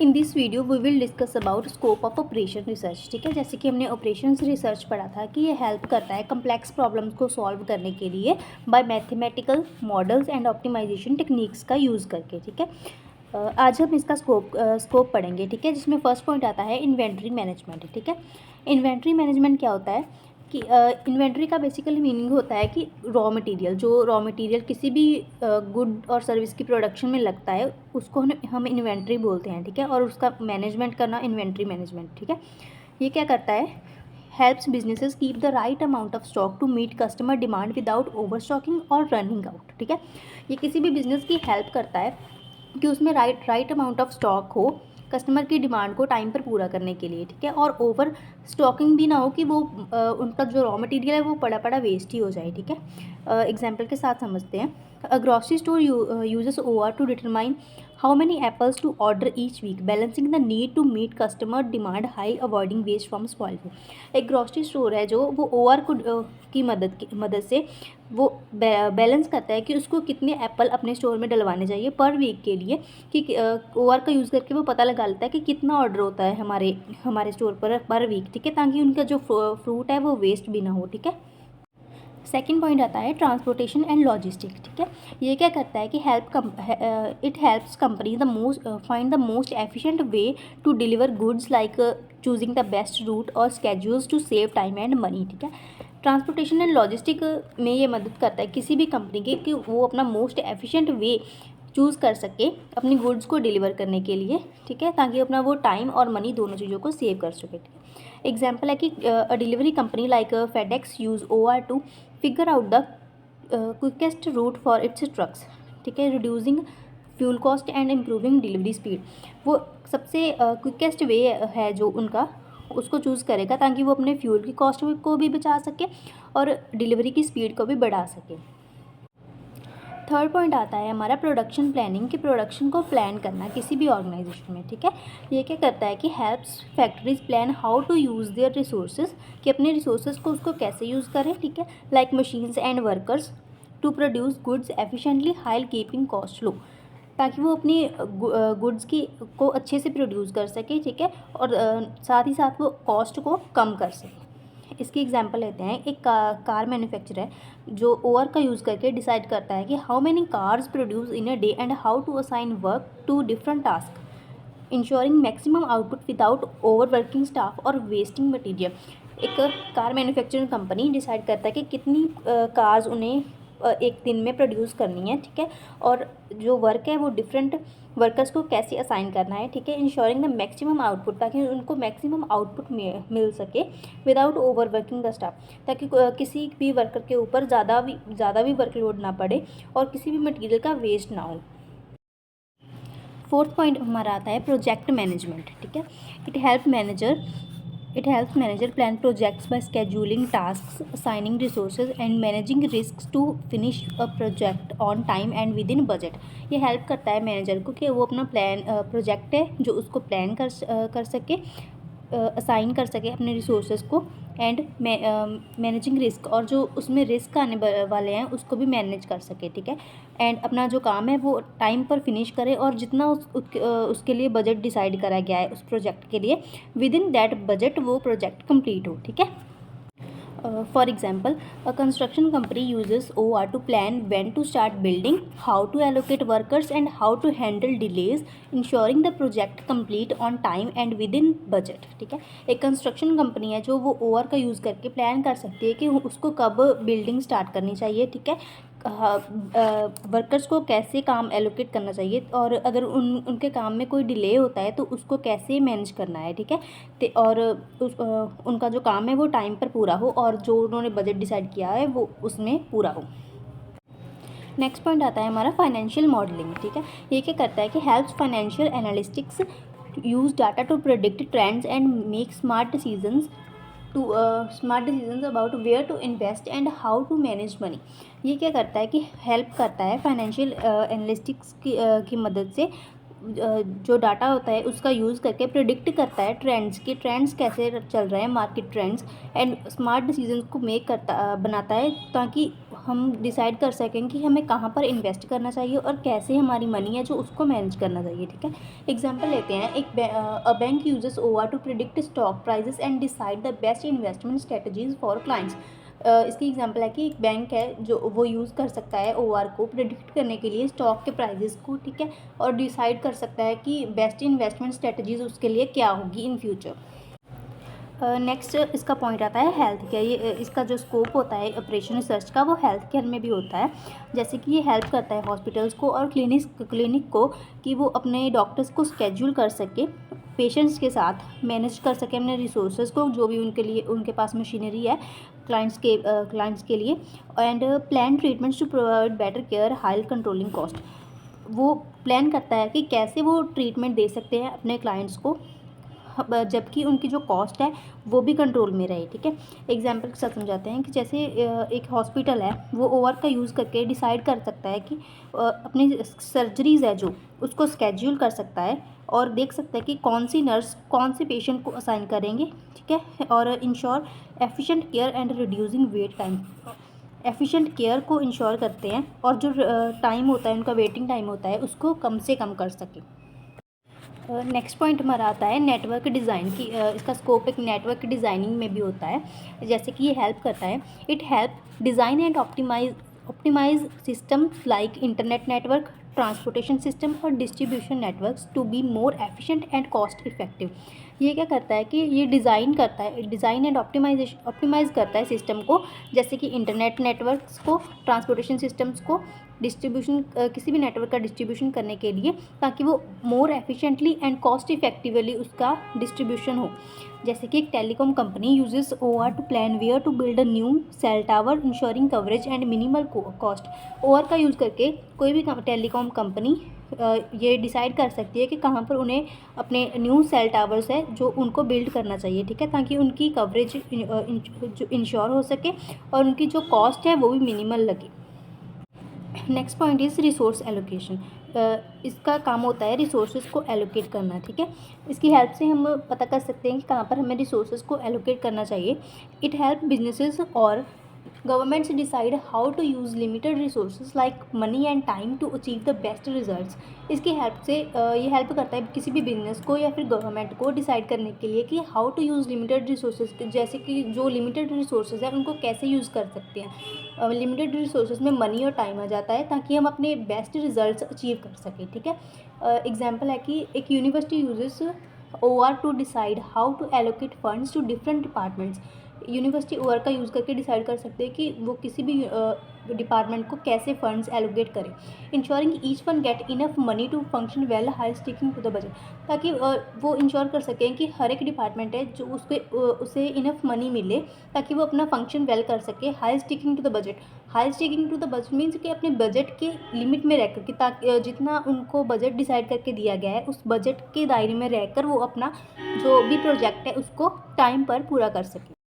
In this video we will discuss about scope of operation research. ठीक है, जैसे कि हमने ऑपरेशन रिसर्च पढ़ा था कि ये हेल्प करता है कम्प्लेक्स प्रॉब्लम्स को सॉल्व करने के लिए by mathematical models and optimization techniques का यूज़ करके। ठीक है, आज हम इसका स्कोप पढ़ेंगे। ठीक है, जिसमें फर्स्ट पॉइंट आता है इन्वेंट्री मैनेजमेंट। ठीक है, इन्वेंट्री मैनेजमेंट क्या होता है कि इन्वेंट्री का बेसिकली मीनिंग होता है कि रॉ मटेरियल किसी भी गुड और सर्विस की प्रोडक्शन में लगता है उसको हम इन्वेंट्री बोलते हैं। ठीक है, और उसका मैनेजमेंट करना इन्वेंट्री मैनेजमेंट। ठीक है, ये क्या करता है, helps businesses keep the right amount of stock to meet customer demand without over stocking और रनिंग आउट। ठीक है, ये किसी भी बिजनेस की हेल्प करता है कि उसमें राइट अमाउंट ऑफ स्टॉक हो कस्टमर की डिमांड को टाइम पर पूरा करने के लिए। ठीक है, और ओवर स्टॉकिंग भी ना हो कि वो उनका जो रॉ मटेरियल है वो पड़ा पड़ा वेस्ट ही हो जाए। ठीक है, एग्जांपल के साथ समझते हैं। A grocery store uses OR to determine how many apples to order each week, balancing the need to meet customer demand while avoiding waste from spoil food. एक ग्रोसरी स्टोर है जो वो OR की मदद से वो बैलेंस करता है कि उसको कितने एप्पल अपने स्टोर में डलवाने चाहिए पर वीक के लिए, कि OR का यूज़ करके वो पता लगा लेता है कि कितना ऑर्डर होता है हमारे स्टोर पर वीक। ठीक है, ताकि उनका जो फ्रूट है वो वेस्ट भी ना हो। ठीक है, सेकेंड पॉइंट आता है ट्रांसपोर्टेशन एंड लॉजिस्टिक। ठीक है, ये क्या करता है कि it helps company find the most efficient way to deliver goods like choosing the best route और schedules to save time and money. ठीक है, ट्रांसपोर्टेशन एंड लॉजिस्टिक में ये मदद करता है किसी भी कंपनी के कि वो अपना मोस्ट एफिशिएंट वे चूज़ कर सके अपनी गुड्स को डिलीवर करने के लिए। ठीक है, ताकि अपना वो टाइम और मनी दोनों चीज़ों को सेव कर सके। ठीक है, एग्जाम्पल है कि a delivery company like FedEx use OR to figure out the quickest route for its trucks. ठीक है, reducing fuel cost and improving delivery speed. वो सबसे क्विकेस्ट वे है जो उनका, उसको चूज़ करेगा ताकि वो अपने फ्यूल की कॉस्ट को भी बचा सके और डिलीवरी की स्पीड को भी बढ़ा सके। थर्ड पॉइंट आता है हमारा प्रोडक्शन प्लानिंग, कि प्रोडक्शन को प्लान करना किसी भी ऑर्गेनाइजेशन में। ठीक है, ये क्या करता है कि helps factories plan how to use their resources, कि अपने रिसोर्सेज को उसको कैसे यूज़ करें। ठीक है, like machines and workers to produce goods efficiently while keeping cost low, ताकि वो अपनी गुड्स को अच्छे से प्रोड्यूस कर सके। ठीक है, और साथ ही साथ वो कॉस्ट को कम कर सके। इसकी एग्जांपल लेते हैं, एक कार मैन्युफैक्चरर है जो OR का यूज़ करके डिसाइड करता है कि how many cars produce in a day and how to assign work to different task, ensuring maximum output without over working staff और वेस्टिंग मटीरियल। एक कार मैन्युफैक्चरिंग कंपनी डिसाइड करता है कि कितनी कार्स उन्हें एक दिन में प्रोड्यूस करनी है। ठीक है, और जो वर्क है वो डिफरेंट वर्कर्स को कैसे असाइन करना है। ठीक है, इंश्योरिंग द मैक्सिमम आउटपुट, ताकि उनको मैक्सिमम आउटपुट मिल सके without over working the staff, ताकि किसी भी वर्कर के ऊपर ज़्यादा भी वर्कलोड ना पड़े और किसी भी मटेरियल का वेस्ट ना हो। फोर्थ पॉइंट हमारा आता है प्रोजेक्ट मैनेजमेंट। ठीक है, it helps manager plan projects by scheduling tasks, assigning resources and managing risk to finish a project on time and within budget. ये हेल्प करता है मैनेजर को कि वो अपना प्रोजेक्ट है जो उसको प्लान कर सके, असाइन कर सके अपने रिसोर्सेज को, एंड मैनेजिंग रिस्क, और जो उसमें रिस्क आने वाले हैं उसको भी मैनेज कर सके। ठीक है, एंड अपना जो काम है वो टाइम पर फिनिश करे और जितना उसके लिए बजट डिसाइड करा गया है उस प्रोजेक्ट के लिए, विद इन दैट बजट वो प्रोजेक्ट कंप्लीट हो। ठीक है, for example, a construction company uses OR to plan when to start building, how to allocate workers and how to handle delays, ensuring the project complete on time and within budget। ठीक है, एक construction company है जो वो OR का use करके plan कर सकती है कि उसको कब बिल्डिंग स्टार्ट करनी चाहिए। ठीक है, वर्कर्स को कैसे काम एलोकेट करना चाहिए, और अगर उनके काम में कोई डिले होता है तो उसको कैसे मैनेज करना है। ठीक है, और उनका जो काम है वो टाइम पर पूरा हो और जो उन्होंने बजट डिसाइड किया है वो उसमें पूरा हो। नेक्स्ट पॉइंट आता है हमारा फाइनेंशियल मॉडलिंग। ठीक है, ये क्या करता है कि helps financial analysts use data to predict trends and make smart decisions about where to invest and how to manage money. ये क्या करता है कि हेल्प करता है फाइनेंशियल एनालिस्टिक्स की मदद से जो डाटा होता है उसका यूज़ करके प्रिडिक्ट करता है ट्रेंड्स कैसे चल रहे हैं, market trends, and smart decisions को बनाता है ताकि हम डिसाइड कर सकें कि हमें कहाँ पर इन्वेस्ट करना चाहिए और कैसे हमारी मनी है जो उसको मैनेज करना चाहिए। ठीक है, एग्जांपल लेते हैं, a bank uses OR to predict stock prices and decide the best investment strategies for clients. इसकी एग्जांपल है कि एक बैंक है जो वो यूज़ कर सकता है ओआर को प्रिडिक्ट करने के लिए स्टॉक के प्राइजेस को, ठीक है, और डिसाइड कर सकता है कि बेस्ट इन्वेस्टमेंट स्ट्रेटजीज उसके लिए क्या होगी इन फ्यूचर। नेक्स्ट इसका पॉइंट आता है हेल्थ केयर। ये इसका जो स्कोप होता है ऑपरेशन रिसर्च का वो हेल्थ केयर में भी होता है। जैसे कि ये हेल्प करता है हॉस्पिटल्स को और क्लिनिक को कि वो अपने डॉक्टर्स को स्केड्यूल कर सके, पेशेंट्स के साथ मैनेज कर सके अपने रिसोर्सेज को, जो भी उनके पास मशीनरी है क्लाइंट्स के लिए, and plan treatments to provide better care while controlling cost. वो प्लान करता है कि कैसे वो ट्रीटमेंट दे सकते हैं अपने क्लाइंट्स को जबकि उनकी जो कॉस्ट है वो भी कंट्रोल में रहे। ठीक है, एग्जांपल के साथ समझाते हैं कि जैसे एक हॉस्पिटल है वो ओआर का यूज़ करके डिसाइड कर सकता है कि अपनी सर्जरीज़ है जो उसको स्केड्यूल कर सकता है और देख सकता है कि कौन सी नर्स कौन से पेशेंट को असाइन करेंगे। ठीक है, और ensure efficient care and reducing wait time. Efficient care को इंश्योर करते हैं और जो टाइम होता है उनका वेटिंग टाइम होता है उसको कम से कम कर सकें। नेक्स्ट पॉइंट हमारा आता है नेटवर्क डिज़ाइन की। इसका स्कोप एक नेटवर्क डिज़ाइनिंग में भी होता है। जैसे कि ये हेल्प करता है, it help design and optimize systems like internet network, transportation system और distribution networks to be more efficient and cost effective. ये क्या करता है कि ये डिज़ाइन एंड ऑप्टिमाइज़ करता है सिस्टम को, जैसे कि इंटरनेट नेटवर्क्स को, ट्रांसपोर्टेशन सिस्टम्स को, डिस्ट्रीब्यूशन किसी भी नेटवर्क का डिस्ट्रीब्यूशन करने के लिए, ताकि वो more efficiently and cost effectively उसका डिस्ट्रीब्यूशन हो। जैसे कि एक telecom company uses OR to plan where to build a new cell tower ensuring coverage and minimal cost. OR का यूज़ करके कोई भी टेलीकॉम कंपनी ये डिसाइड कर सकती है कि कहाँ पर उन्हें अपने न्यू सेल टावर्स है जो उनको बिल्ड करना चाहिए। ठीक है, ताकि उनकी कवरेज जो इंश्योर हो सके और उनकी जो कॉस्ट है वो भी मिनिमल लगे। Next point is resource allocation. इसका काम होता है रिसोर्सेज को एलोकेट करना। ठीक है, इसकी हेल्प से हम पता कर सकते हैं कि कहाँ पर हमें रिसोर्सेज को एलोकेट करना चाहिए। इट हेल्प बिजनेसेस और governments decide how to use limited resources like money and time to achieve the best results. इसकी हेल्प से ये हेल्प करता है किसी भी बिजनेस को या फिर गवर्नमेंट को डिसाइड करने के लिए कि how to use limited resources, जैसे कि जो लिमिटेड रिसोर्सेज है उनको कैसे यूज़ कर सकते हैं। लिमिटेड रिसोर्सेज में मनी और टाइम आ जाता है ताकि हम अपने बेस्ट रिजल्ट्स अचीव कर सकें। ठीक है, एग्जाम्पल है कि एक university uses OR to decide how to allocate funds to different departments. University OR का यूज़ करके डिसाइड कर सकते हैं कि वो किसी भी डिपार्टमेंट को कैसे फंड्स एलोकेट करें। Ensuring each one get enough money to function well while sticking to the budget, ताकि वो इंश्योर कर सकें कि हर एक डिपार्टमेंट है जो उसे इनफ मनी मिले ताकि वो अपना फंक्शन वेल कर सके। While sticking to the budget, while sticking to the budget means कि अपने बजट के लिमिट में रहकर कि ताकि जितना उनको बजट डिसाइड करके दिया गया है उस बजट के दायरे में रहकर वो अपना जो भी प्रोजेक्ट है उसको टाइम पर पूरा कर सके।